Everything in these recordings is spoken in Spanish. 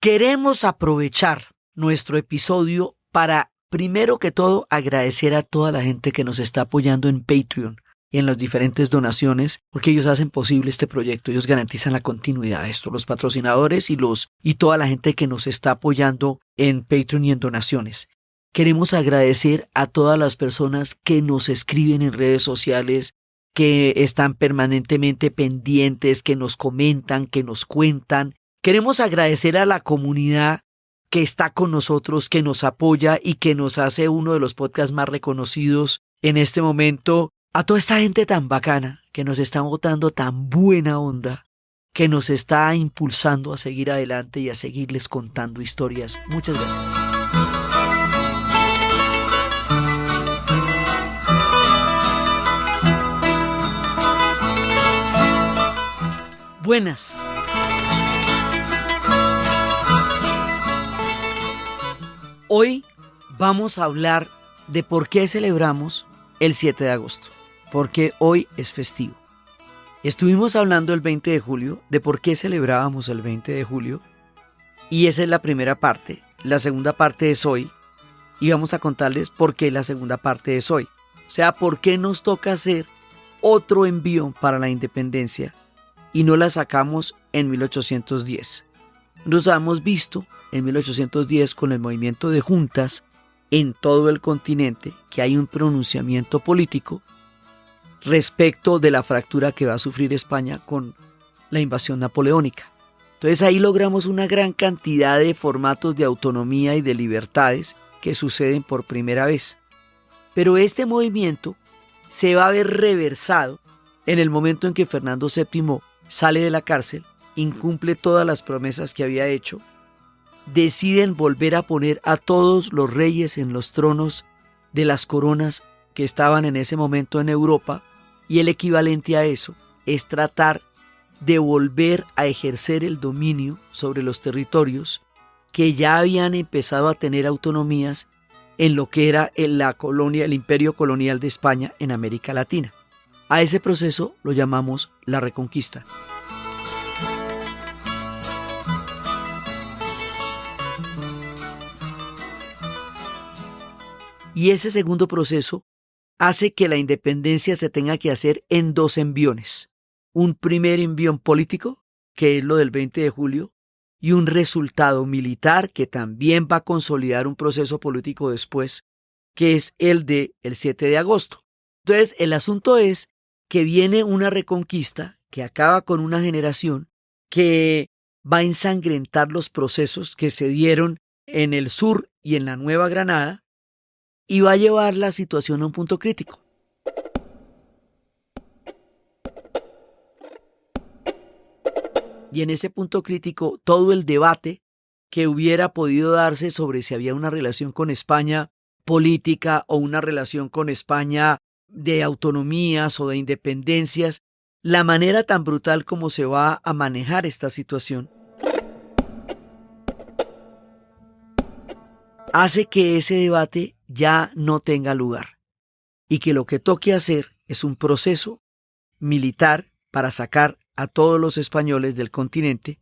Queremos aprovechar nuestro episodio para, primero que todo, agradecer a toda la gente que nos está apoyando en Patreon y en las diferentes donaciones, porque ellos hacen posible este proyecto, ellos garantizan la continuidad de esto, los patrocinadores y toda la gente que nos está apoyando en Patreon y en donaciones. Queremos agradecer a todas las personas que nos escriben en redes sociales, que están permanentemente pendientes, que nos comentan, que nos cuentan. Queremos agradecer a la comunidad que está con nosotros, que nos apoya y que nos hace uno de los podcasts más reconocidos en este momento. A toda esta gente tan bacana, que nos está botando tan buena onda, que nos está impulsando a seguir adelante y a seguirles contando historias. Muchas gracias. Buenas. Hoy vamos a hablar de por qué celebramos el 7 de agosto, porque hoy es festivo. Estuvimos hablando el 20 de julio de por qué celebrábamos el 20 de julio y esa es la primera parte. La segunda parte es hoy y vamos a contarles por qué la segunda parte es hoy. O sea, por qué nos toca hacer otro envío para la independencia y no la sacamos en 1810. Nos hemos visto en 1810 con el movimiento de juntas en todo el continente que hay un pronunciamiento político respecto de la fractura que va a sufrir España con la invasión napoleónica. Entonces ahí logramos una gran cantidad de formatos de autonomía y de libertades que suceden por primera vez. Pero este movimiento se va a ver reversado en el momento en que Fernando VII sale de la cárcel, incumple todas las promesas que había hecho, deciden volver a poner a todos los reyes en los tronos de las coronas que estaban en ese momento en Europa, y el equivalente a eso es tratar de volver a ejercer el dominio sobre los territorios que ya habían empezado a tener autonomías en lo que era la colonia, el imperio colonial de España en América Latina. A ese proceso lo llamamos la Reconquista. Y ese segundo proceso hace que la independencia se tenga que hacer en dos enviones. Un primer envión político, que es lo del 20 de julio, y un resultado militar que también va a consolidar un proceso político después, que es el del 7 de agosto. Entonces, el asunto es que viene una reconquista que acaba con una generación que va a ensangrentar los procesos que se dieron en el sur y en la Nueva Granada, y va a llevar la situación a un punto crítico. Y en ese punto crítico, todo el debate que hubiera podido darse sobre si había una relación con España política o una relación con España de autonomías o de independencias, la manera tan brutal como se va a manejar esta situación, hace que ese debate ya no tenga lugar y que lo que toque hacer es un proceso militar para sacar a todos los españoles del continente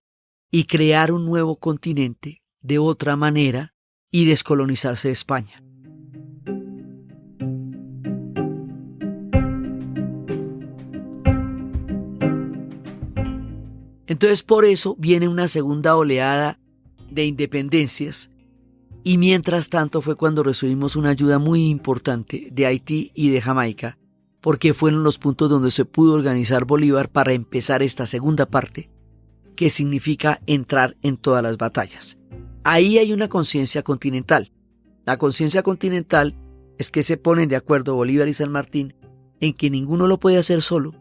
y crear un nuevo continente de otra manera y descolonizarse de España. Entonces por eso viene una segunda oleada de independencias. Y mientras tanto fue cuando recibimos una ayuda muy importante de Haití y de Jamaica, porque fueron los puntos donde se pudo organizar Bolívar para empezar esta segunda parte, que significa entrar en todas las batallas. Ahí hay una conciencia continental. La conciencia continental es que se ponen de acuerdo Bolívar y San Martín en que ninguno lo puede hacer solo,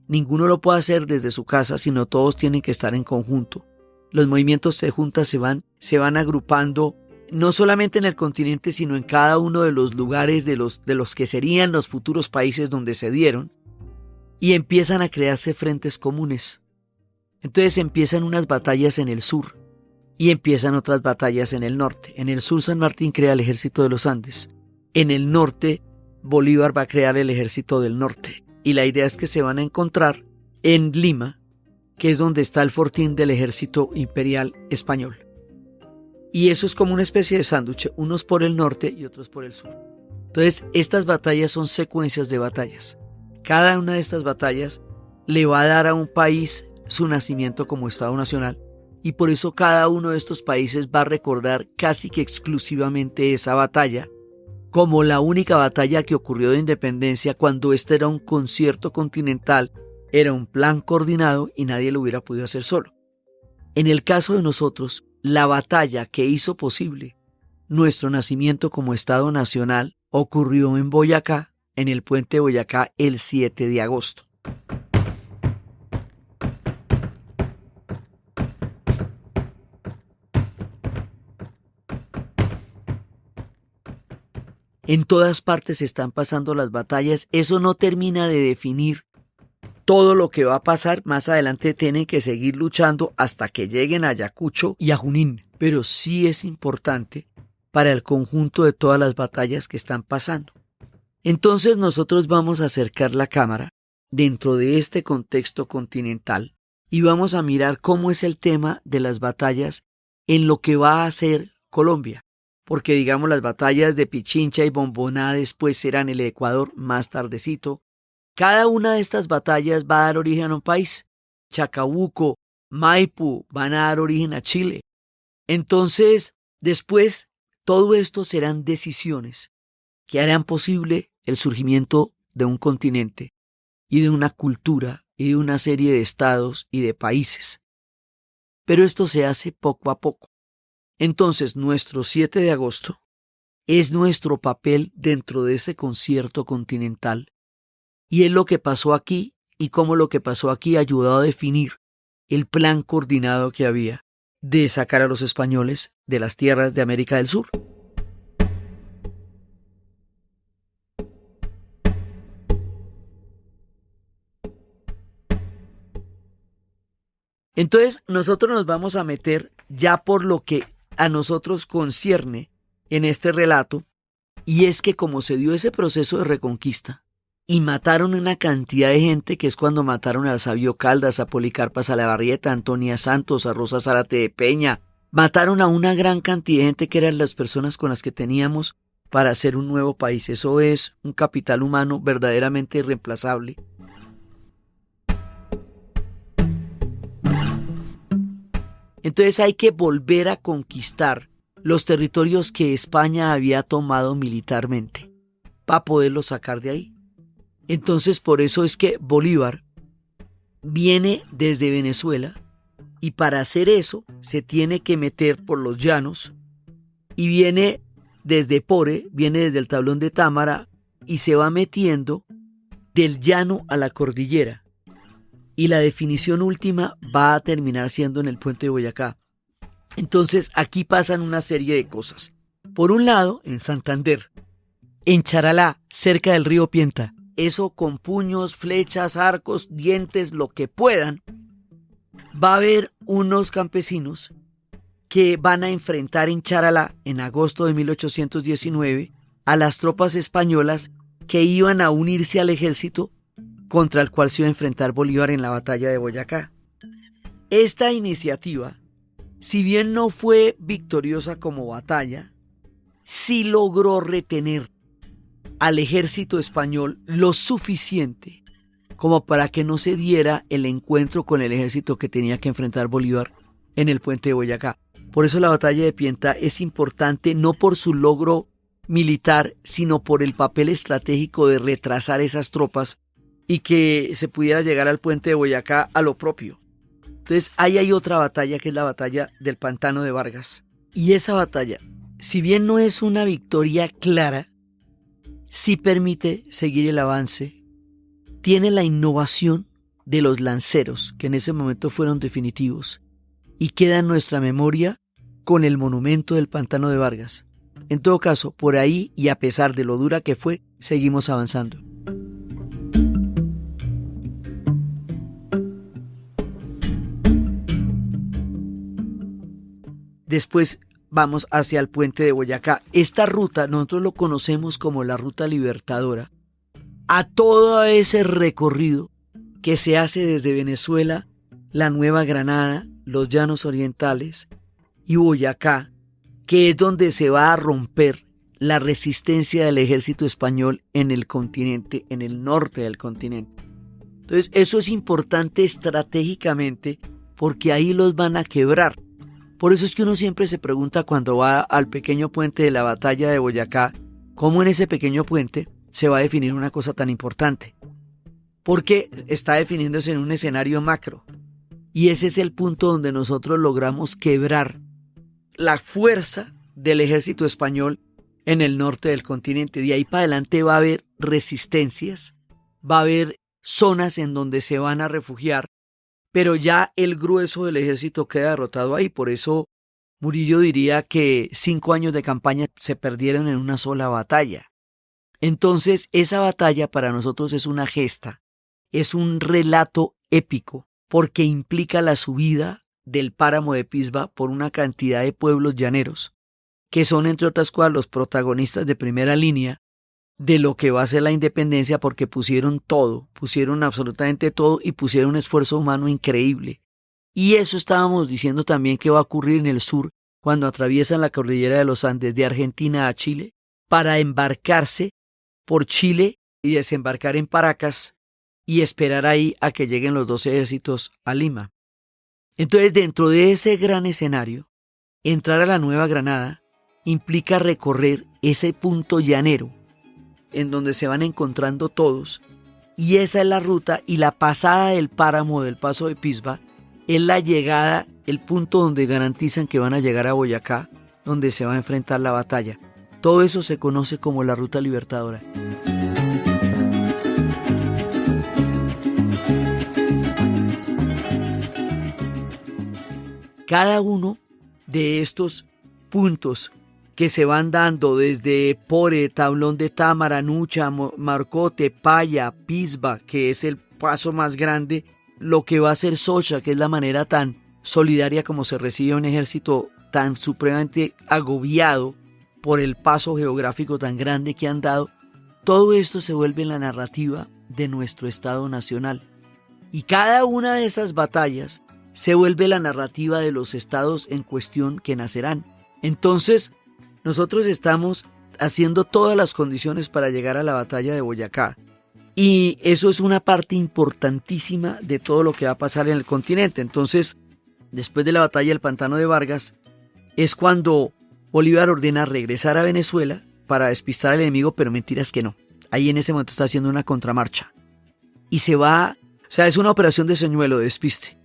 ninguno lo puede hacer desde su casa, sino todos tienen que estar en conjunto. Los movimientos de juntas se van agrupando no solamente en el continente, sino en cada uno de los lugares de los que serían los futuros países donde se dieron, y empiezan a crearse frentes comunes. Entonces empiezan unas batallas en el sur y empiezan otras batallas en el norte. En el sur San Martín crea el ejército de los Andes. En el norte Bolívar va a crear el ejército del norte. Y la idea es que se van a encontrar en Lima, que es donde está el fortín del ejército imperial español. y eso es como una especie de sándwich, unos por el norte y otros por el sur. Entonces, estas batallas son secuencias de batallas. Cada una de estas batallas le va a dar a un país su nacimiento como Estado Nacional, y por eso cada uno de estos países va a recordar casi que exclusivamente esa batalla como la única batalla que ocurrió de independencia, cuando este era un concierto continental, era un plan coordinado y nadie lo hubiera podido hacer solo. En el caso de nosotros, la batalla que hizo posible nuestro nacimiento como Estado Nacional ocurrió en Boyacá, en el puente de Boyacá, el 7 de agosto. En todas partes están pasando las batallas. Eso no termina de definir todo lo que va a pasar. Más adelante tienen que seguir luchando hasta que lleguen a Ayacucho y a Junín. Pero sí es importante para el conjunto de todas las batallas que están pasando. Entonces nosotros vamos a acercar la cámara dentro de este contexto continental y vamos a mirar cómo es el tema de las batallas en lo que va a ser Colombia. Porque digamos las batallas de Pichincha y Bomboná después serán el Ecuador más tardecito. Cada una de estas batallas va a dar origen a un país. Chacabuco, Maipú van a dar origen a Chile. Entonces, después, todo esto serán decisiones que harán posible el surgimiento de un continente y de una cultura y de una serie de estados y de países. Pero esto se hace poco a poco. Entonces, nuestro 7 de agosto es nuestro papel dentro de ese concierto continental y es lo que pasó aquí y cómo lo que pasó aquí ayudó a definir el plan coordinado que había de sacar a los españoles de las tierras de América del Sur. Entonces, nosotros nos vamos a meter ya por lo que a nosotros concierne en este relato, y es que como se dio ese proceso de reconquista y mataron una cantidad de gente, que es cuando mataron a Sabio Caldas, a Policarpa Salabarrieta, a Antonia Santos, a Rosa Zárate de Peña, mataron a una gran cantidad de gente que eran las personas con las que teníamos para hacer un nuevo país. Eso es un capital humano verdaderamente irreemplazable. Entonces hay que volver a conquistar los territorios que España había tomado militarmente para poderlos sacar de ahí. Entonces por eso es que Bolívar viene desde Venezuela y para hacer eso se tiene que meter por los llanos y viene desde Pore, viene desde el Tablón de Támara y se va metiendo del llano a la cordillera. Y la definición última va a terminar siendo en el puente de Boyacá. Entonces aquí pasan una serie de cosas. Por un lado, en Santander, en Charalá, cerca del río Pienta, eso con puños, flechas, arcos, dientes, lo que puedan, va a haber unos campesinos que van a enfrentar en Charalá, en agosto de 1819, a las tropas españolas que iban a unirse al ejército contra el cual se iba a enfrentar Bolívar en la batalla de Boyacá. Esta iniciativa, si bien no fue victoriosa como batalla, sí logró retener al ejército español lo suficiente como para que no se diera el encuentro con el ejército que tenía que enfrentar Bolívar en el puente de Boyacá. Por eso la batalla de Pienta es importante no por su logro militar, sino por el papel estratégico de retrasar esas tropas y que se pudiera llegar al puente de Boyacá a lo propio. Entonces ahí hay otra batalla que es la batalla del Pantano de Vargas. Y esa batalla, si bien no es una victoria clara, sí permite seguir el avance. Tiene la innovación de los lanceros, que en ese momento fueron definitivos, y queda en nuestra memoria con el monumento del Pantano de Vargas. En todo caso, por ahí y a pesar de lo dura que fue, seguimos avanzando. Después vamos hacia el puente de Boyacá. Esta ruta nosotros lo conocemos como la Ruta Libertadora. A todo ese recorrido que se hace desde Venezuela, la Nueva Granada, los Llanos Orientales y Boyacá, que es donde se va a romper la resistencia del ejército español en el continente, en el norte del continente. Entonces, eso es importante estratégicamente porque ahí los van a quebrar. Por eso es que uno siempre se pregunta cuando va al pequeño puente de la batalla de Boyacá, cómo en ese pequeño puente se va a definir una cosa tan importante. Porque está definiéndose en un escenario macro. Y ese es el punto donde nosotros logramos quebrar la fuerza del ejército español en el norte del continente. De ahí para adelante va a haber resistencias, va a haber zonas en donde se van a refugiar, pero ya el grueso del ejército queda derrotado ahí. Por eso Murillo diría que 5 años de campaña se perdieron en una sola batalla. Entonces esa batalla para nosotros es una gesta, es un relato épico, porque implica la subida del páramo de Pisba por una cantidad de pueblos llaneros, que son entre otras cosas los protagonistas de primera línea de lo que va a ser la independencia, porque pusieron todo, pusieron absolutamente todo y pusieron un esfuerzo humano increíble. Y eso estábamos diciendo también que va a ocurrir en el sur cuando atraviesan la cordillera de los Andes de Argentina a Chile para embarcarse por Chile y desembarcar en Paracas y esperar ahí a que lleguen los dos ejércitos a Lima. Entonces, dentro de ese gran escenario, entrar a la Nueva Granada implica recorrer ese punto llanero en donde se van encontrando todos, y esa es la ruta, y la pasada del páramo del Paso de Pisba es la llegada, el punto donde garantizan que van a llegar a Boyacá, donde se va a enfrentar la batalla. Todo eso se conoce como la Ruta Libertadora. Cada uno de estos puntos que se van dando desde Pore, Tablón de Támara, Nucha, Marcote, Paya, Pisba, que es el paso más grande, lo que va a ser Socha, que es la manera tan solidaria como se recibe un ejército tan supremamente agobiado por el paso geográfico tan grande que han dado, todo esto se vuelve la narrativa de nuestro Estado Nacional. Y cada una de esas batallas se vuelve la narrativa de los estados en cuestión que nacerán. Entonces, nosotros estamos haciendo todas las condiciones para llegar a la batalla de Boyacá. Y eso es una parte importantísima de todo lo que va a pasar en el continente. Entonces, después de la batalla del Pantano de Vargas, es cuando Bolívar ordena regresar a Venezuela para despistar al enemigo, pero mentiras que no. Ahí en ese momento está haciendo una contramarcha. Y se va, o sea, es una operación de señuelo, de despiste.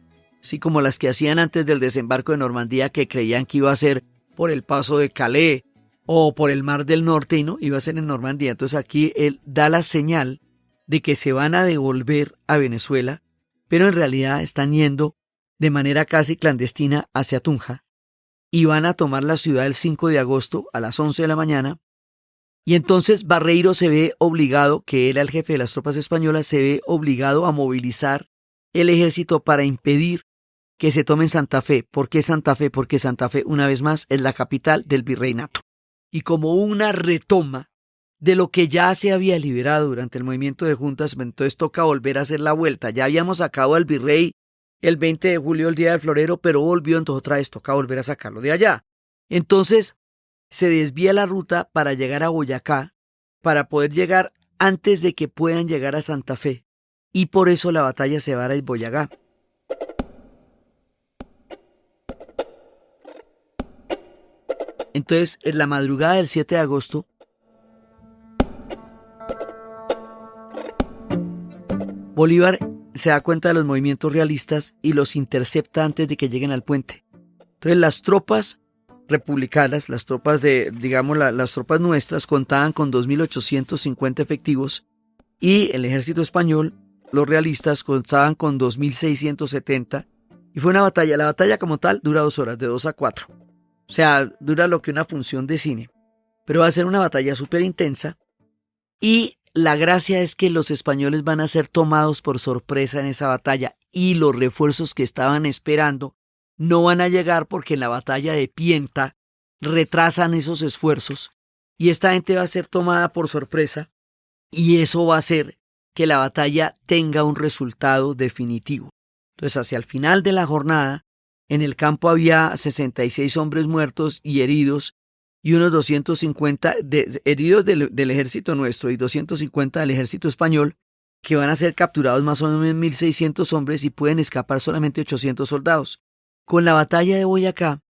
Así como las que hacían antes del desembarco de Normandía, que creían que iba a ser por el paso de Calais o por el Mar del Norte, y no, iba a ser en Normandía. Entonces aquí él da la señal de que se van a devolver a Venezuela, pero en realidad están yendo de manera casi clandestina hacia Tunja y van a tomar la ciudad el 5 de agosto a las 11 de la mañana. Y entonces Barreiro se ve obligado, que era el jefe de las tropas españolas, se ve obligado a movilizar el ejército para impedir que se tomen Santa Fe. ¿Por qué Santa Fe? Porque Santa Fe, una vez más, es la capital del virreinato. Y como una retoma de lo que ya se había liberado durante el movimiento de juntas, entonces toca volver a hacer la vuelta. Ya habíamos sacado al virrey el 20 de julio, el día del florero, pero volvió, entonces otra vez toca volver a sacarlo de allá. Entonces se desvía la ruta para llegar a Boyacá, para poder llegar antes de que puedan llegar a Santa Fe. Y por eso la batalla se va a dar en Boyacá. Entonces, en la madrugada del 7 de agosto, Bolívar se da cuenta de los movimientos realistas y los intercepta antes de que lleguen al puente. Entonces, las tropas republicanas, las tropas de, digamos, las tropas nuestras, contaban con 2.850 efectivos y el ejército español, los realistas, contaban con 2.670, y fue una batalla. La batalla como tal dura 2 horas, de 2 a 4. O sea, dura lo que una función de cine. Pero va a ser una batalla súper intensa. Y la gracia es que los españoles van a ser tomados por sorpresa en esa batalla. Y los refuerzos que estaban esperando no van a llegar porque en la batalla de Pienta retrasan esos esfuerzos. Y esta gente va a ser tomada por sorpresa. Y eso va a hacer que la batalla tenga un resultado definitivo. Entonces, hacia el final de la jornada, En el campo había 66 hombres muertos y heridos y unos 250 heridos del ejército nuestro y 250 del ejército español, que van a ser capturados más o menos 1.600 hombres y pueden escapar solamente 800 soldados. Con la batalla de Boyacá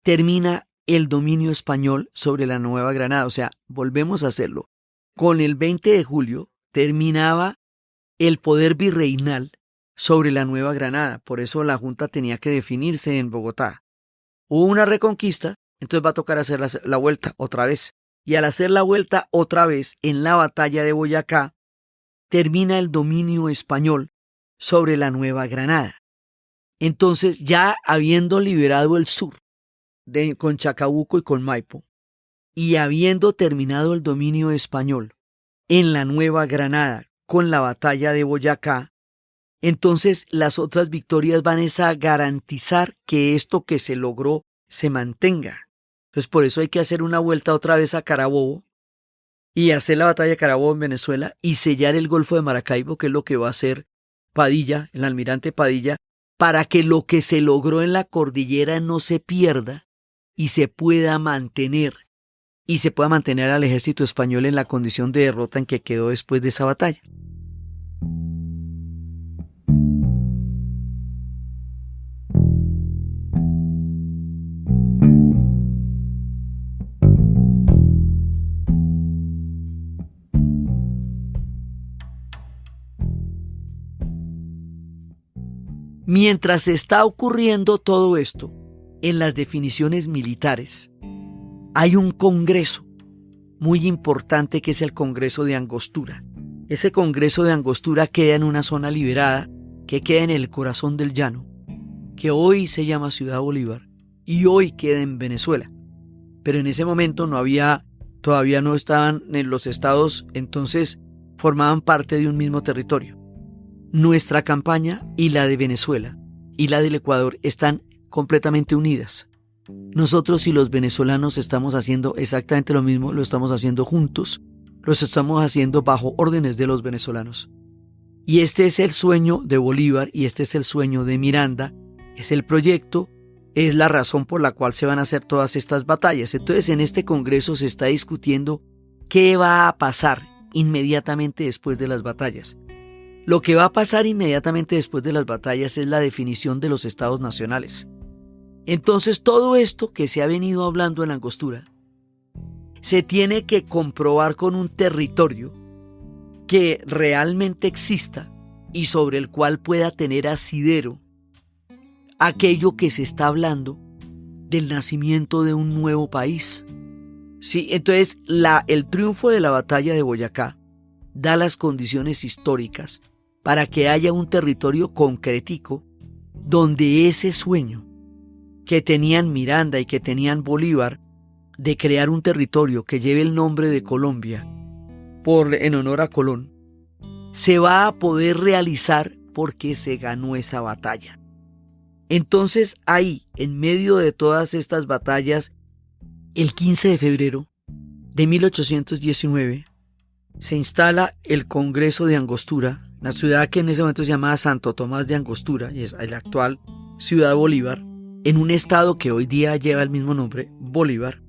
termina el dominio español sobre la Nueva Granada, o sea, volvemos a hacerlo. Con el 20 de julio terminaba el poder virreinal sobre la Nueva Granada, por eso la Junta tenía que definirse en Bogotá. Hubo una reconquista, entonces va a tocar hacer la vuelta otra vez. Y al hacer la vuelta otra vez en la batalla de Boyacá, termina el dominio español sobre la Nueva Granada. Entonces, ya habiendo liberado el sur, con Chacabuco y con Maipo, y habiendo terminado el dominio español en la Nueva Granada con la batalla de Boyacá, entonces las otras victorias van a garantizar que esto que se logró se mantenga. Entonces por eso hay que hacer una vuelta otra vez a Carabobo y hacer la batalla de Carabobo en Venezuela y sellar el Golfo de Maracaibo, que es lo que va a hacer Padilla, el almirante Padilla, para que lo que se logró en la cordillera no se pierda y se pueda mantener al ejército español en la condición de derrota en que quedó después de esa batalla. Mientras está ocurriendo todo esto, en las definiciones militares, hay un congreso muy importante que es el Congreso de Angostura. Ese Congreso de Angostura queda en una zona liberada que queda en el corazón del llano, que hoy se llama Ciudad Bolívar y hoy queda en Venezuela. Pero en ese momento todavía no estaban en los estados, entonces formaban parte de un mismo territorio. Nuestra campaña y la de Venezuela y la del Ecuador están completamente unidas. Nosotros y los venezolanos estamos haciendo exactamente lo mismo, lo estamos haciendo juntos, los estamos haciendo bajo órdenes de los venezolanos. Y este es el sueño de Bolívar y este es el sueño de Miranda, es el proyecto, es la razón por la cual se van a hacer todas estas batallas. Entonces en este congreso se está discutiendo qué va a pasar inmediatamente después de las batallas. Lo que va a pasar inmediatamente después de las batallas es la definición de los estados nacionales. Entonces todo esto que se ha venido hablando en Angostura se tiene que comprobar con un territorio que realmente exista y sobre el cual pueda tener asidero aquello que se está hablando del nacimiento de un nuevo país. Sí, entonces el triunfo de la batalla de Boyacá da las condiciones históricas para que haya un territorio concretico donde ese sueño que tenían Miranda y que tenían Bolívar de crear un territorio que lleve el nombre de Colombia en honor a Colón, se va a poder realizar porque se ganó esa batalla. Entonces ahí, en medio de todas estas batallas, el 15 de febrero de 1819, se instala el Congreso de Angostura, la ciudad que en ese momento se llamaba Santo Tomás de Angostura, y es la actual Ciudad Bolívar, en un estado que hoy día lleva el mismo nombre, Bolívar.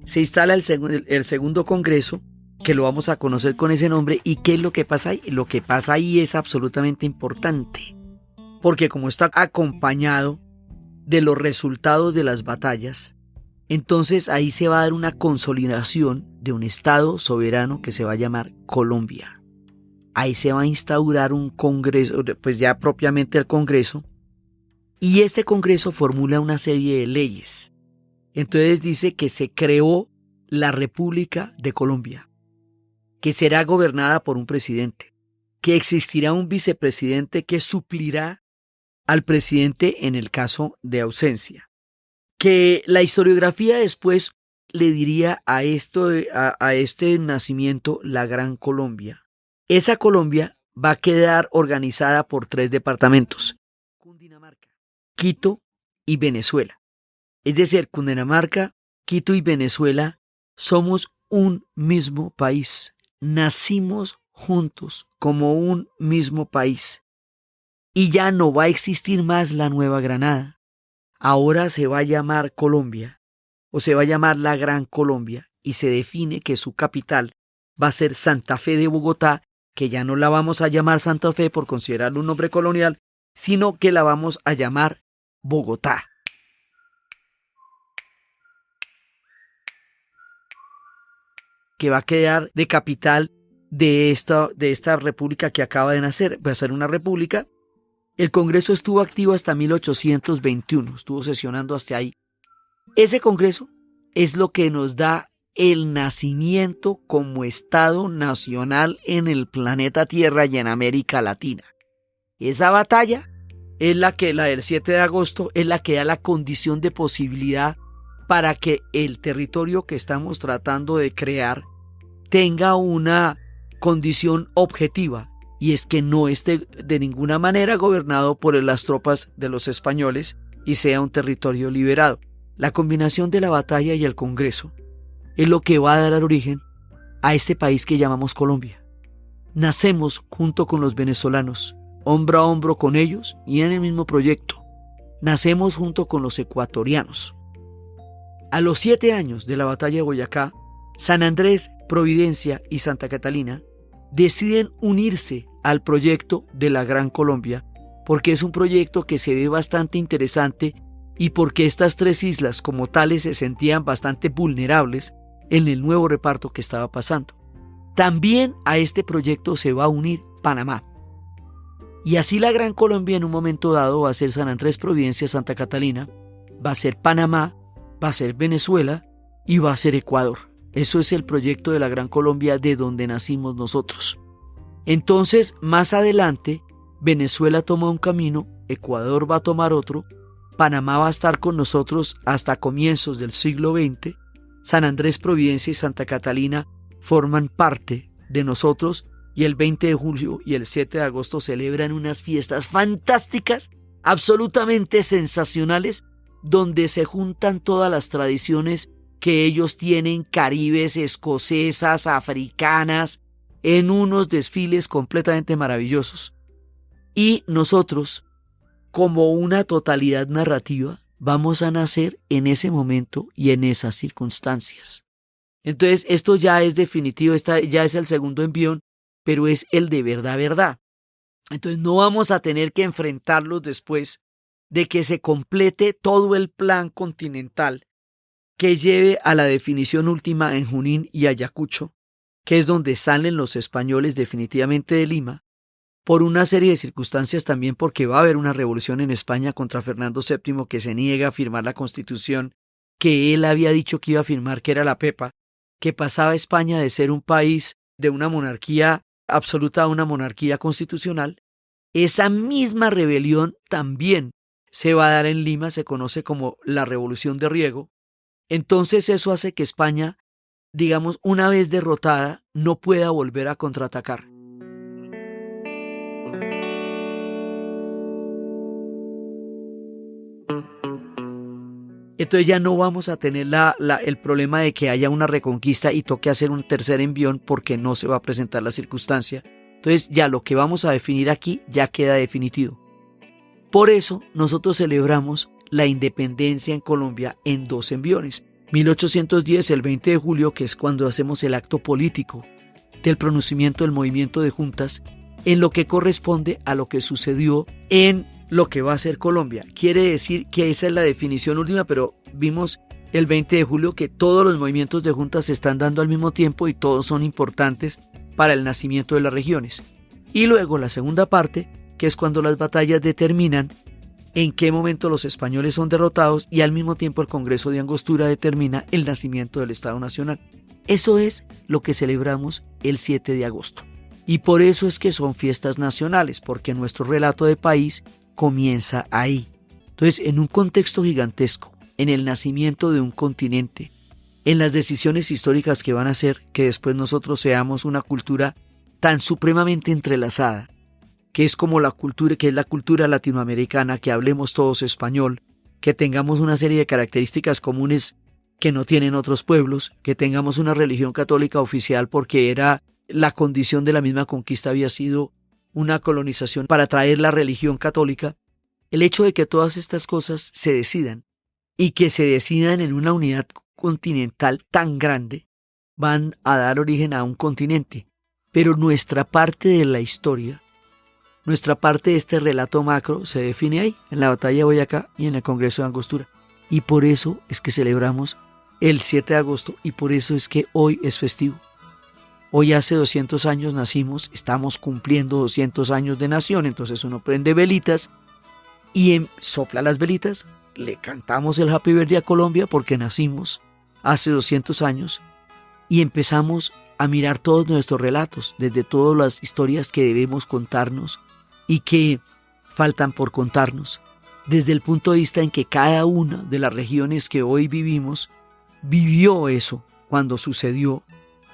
Se instala el segundo Congreso, que lo vamos a conocer con ese nombre. ¿Y qué es lo que pasa ahí? Lo que pasa ahí es absolutamente importante, porque como está acompañado de los resultados de las batallas, entonces ahí se va a dar una consolidación de un estado soberano que se va a llamar Colombia. Ahí se va a instaurar un congreso, pues ya propiamente el Congreso, y este Congreso formula una serie de leyes. Entonces dice que se creó la República de Colombia, que será gobernada por un presidente, que existirá un vicepresidente que suplirá al presidente en el caso de ausencia, que la historiografía después le diría a este nacimiento la Gran Colombia. Esa Colombia va a quedar organizada por 3 departamentos: Cundinamarca, Quito y Venezuela. Es decir, Cundinamarca, Quito y Venezuela somos un mismo país. Nacimos juntos como un mismo país. Y ya no va a existir más la Nueva Granada. ahora se va a llamar Colombia o se va a llamar la Gran Colombia y se define que su capital va a ser Santa Fe de Bogotá, que ya no la vamos a llamar Santa Fe por considerarlo un nombre colonial, sino que la vamos a llamar Bogotá. Que va a quedar de capital de esta república que acaba de nacer. Va a ser una república. El Congreso estuvo activo hasta 1821, estuvo sesionando hasta ahí. Ese Congreso es lo que nos da el nacimiento como Estado nacional en el planeta Tierra y en América Latina. Esa batalla es la del 7 de agosto, es la que da la condición de posibilidad para que el territorio que estamos tratando de crear tenga una condición objetiva, y es que no esté de ninguna manera gobernado por las tropas de los españoles y sea un territorio liberado. La combinación de la batalla y el Congreso es lo que va a dar origen a este país que llamamos Colombia. Nacemos junto con los venezolanos, hombro a hombro con ellos y en el mismo proyecto. Nacemos junto con los ecuatorianos. A los 7 años de la batalla de Boyacá, San Andrés, Providencia y Santa Catalina deciden unirse al proyecto de la Gran Colombia porque es un proyecto que se ve bastante interesante y porque estas 3 islas como tales se sentían bastante vulnerables en el nuevo reparto que estaba pasando. También a este proyecto se va a unir Panamá. Y así la Gran Colombia en un momento dado va a ser San Andrés, Providencia, Santa Catalina, va a ser Panamá, va a ser Venezuela y va a ser Ecuador. Eso es el proyecto de la Gran Colombia de donde nacimos nosotros. Entonces, más adelante, Venezuela toma un camino, Ecuador va a tomar otro, Panamá va a estar con nosotros hasta comienzos del siglo XX, San Andrés, Providencia y Santa Catalina forman parte de nosotros y el 20 de julio y el 7 de agosto celebran unas fiestas fantásticas, absolutamente sensacionales, donde se juntan todas las tradiciones que ellos tienen, caribes, escocesas, africanas, en unos desfiles completamente maravillosos. Y nosotros, como una totalidad narrativa, vamos a nacer en ese momento y en esas circunstancias. Entonces, esto ya es definitivo, ya es el segundo envión, pero es el de verdad. Entonces, no vamos a tener que enfrentarlos después de que se complete todo el plan continental que lleve a la definición última en Junín y Ayacucho, que es donde salen los españoles definitivamente de Lima, por una serie de circunstancias también porque va a haber una revolución en España contra Fernando VII que se niega a firmar la Constitución que él había dicho que iba a firmar, que era la Pepa, que pasaba a España de ser un país de una monarquía absoluta a una monarquía constitucional. Esa misma rebelión también se va a dar en Lima, se conoce como la Revolución de Riego. Entonces eso hace que España, digamos, una vez derrotada, no pueda volver a contraatacar. Entonces ya no vamos a tener el problema de que haya una reconquista y toque hacer un tercer envión porque no se va a presentar la circunstancia. Entonces ya lo que vamos a definir aquí ya queda definitivo. Por eso nosotros celebramos la independencia en Colombia en 2 enviones. 1810, el 20 de julio, que es cuando hacemos el acto político del pronunciamiento del movimiento de juntas en lo que corresponde a lo que sucedió en lo que va a ser Colombia. Quiere decir que esa es la definición última, pero vimos el 20 de julio que todos los movimientos de juntas se están dando al mismo tiempo y todos son importantes para el nacimiento de las regiones. Y luego la segunda parte, que es cuando las batallas determinan en qué momento los españoles son derrotados y al mismo tiempo el Congreso de Angostura determina el nacimiento del Estado Nacional. Eso es lo que celebramos el 7 de agosto. Y por eso es que son fiestas nacionales, porque nuestro relato de país comienza ahí. Entonces, en un contexto gigantesco, en el nacimiento de un continente, en las decisiones históricas que van a hacer que después nosotros seamos una cultura tan supremamente entrelazada, que es como la cultura, que es la cultura latinoamericana, que hablemos todos español, que tengamos una serie de características comunes que no tienen otros pueblos, que tengamos una religión católica oficial porque era la condición de la misma conquista, había sido una colonización para traer la religión católica, El hecho de que todas estas cosas se decidan y que se decidan en una unidad continental tan grande van a dar origen a un continente. Pero nuestra parte de la historia, nuestra parte de este relato macro se define ahí, en la batalla de Boyacá y en el Congreso de Angostura. Y por eso es que celebramos el 7 de agosto y por eso es que hoy es festivo. Hoy hace 200 años nacimos, estamos cumpliendo 200 años de nación, entonces uno prende velitas y sopla las velitas, le cantamos el Happy Birthday a Colombia porque nacimos hace 200 años y empezamos a mirar todos nuestros relatos, desde todas las historias que debemos contarnos y que faltan por contarnos, desde el punto de vista en que cada una de las regiones que hoy vivimos vivió eso cuando sucedió,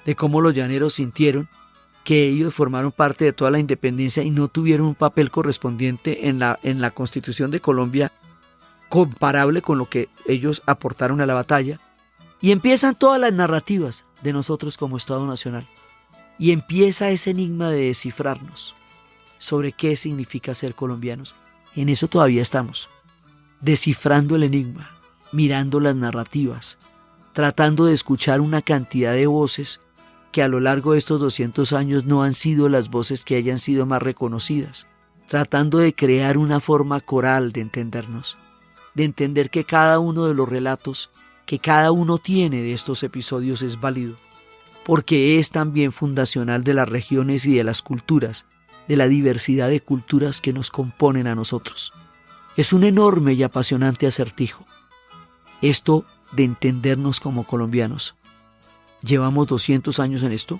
de cómo los llaneros sintieron que ellos formaron parte de toda la independencia y no tuvieron un papel correspondiente en la Constitución de Colombia comparable con lo que ellos aportaron a la batalla. Y empiezan todas las narrativas de nosotros como Estado Nacional. Y empieza ese enigma de descifrarnos sobre qué significa ser colombianos. En eso todavía estamos, descifrando el enigma, mirando las narrativas, tratando de escuchar una cantidad de voces que a lo largo de estos 200 años no han sido las voces que hayan sido más reconocidas, tratando de crear una forma coral de entendernos, de entender que cada uno de los relatos que cada uno tiene de estos episodios es válido, porque es también fundacional de las regiones y de las culturas, de la diversidad de culturas que nos componen a nosotros. Es un enorme y apasionante acertijo, esto de entendernos como colombianos. Llevamos 200 años en esto.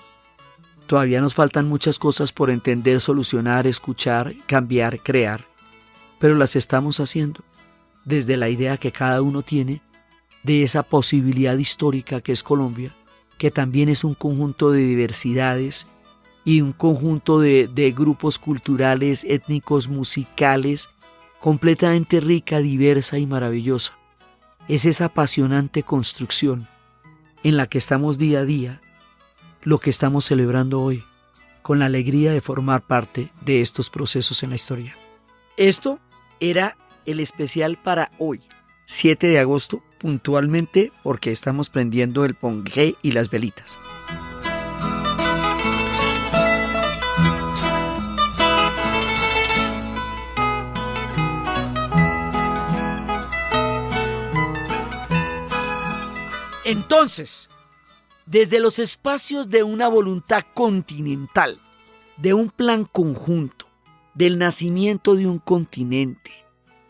Todavía nos faltan muchas cosas por entender, solucionar, escuchar, cambiar, crear, pero las estamos haciendo desde la idea que cada uno tiene de esa posibilidad histórica que es Colombia, que también es un conjunto de diversidades y un conjunto de grupos culturales, étnicos, musicales, completamente rica, diversa y maravillosa. Es esa apasionante construcción en la que estamos día a día, lo que estamos celebrando hoy, con la alegría de formar parte de estos procesos en la historia. Esto era el especial para hoy, 7 de agosto, puntualmente porque estamos prendiendo el ponqué y las velitas. Entonces, desde los espacios de una voluntad continental, de un plan conjunto, del nacimiento de un continente,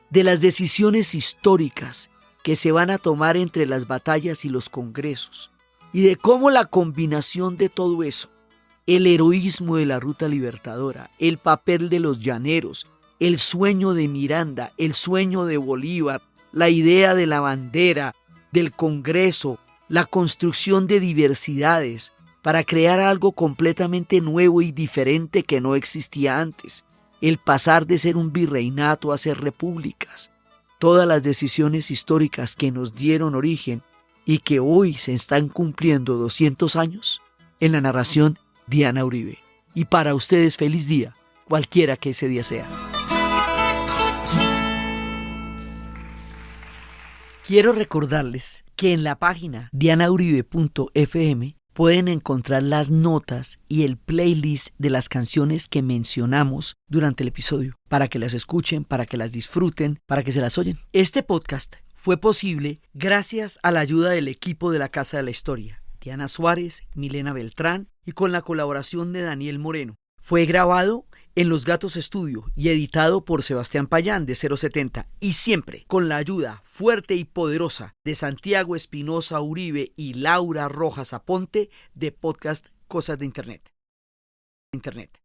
de las decisiones históricas que se van a tomar entre las batallas y los congresos, y de cómo la combinación de todo eso, el heroísmo de la ruta libertadora, el papel de los llaneros, el sueño de Miranda, el sueño de Bolívar, la idea de la bandera, del Congreso, la construcción de diversidades para crear algo completamente nuevo y diferente que no existía antes, el pasar de ser un virreinato a ser repúblicas, todas las decisiones históricas que nos dieron origen y que hoy se están cumpliendo 200 años en la narración de Ana Uribe. Y para ustedes feliz día, cualquiera que ese día sea. Quiero recordarles que en la página dianauribe.fm pueden encontrar las notas y el playlist de las canciones que mencionamos durante el episodio, para que las escuchen, para que las disfruten, para que se las oyen. Este podcast fue posible gracias a la ayuda del equipo de la Casa de la Historia, Diana Suárez, Milena Beltrán y con la colaboración de Daniel Moreno. Fue grabado en Los Gatos Estudio y editado por Sebastián Payán de 070 y siempre con la ayuda fuerte y poderosa de Santiago Espinosa Uribe y Laura Rojas Aponte de podcast Cosas de Internet. Internet.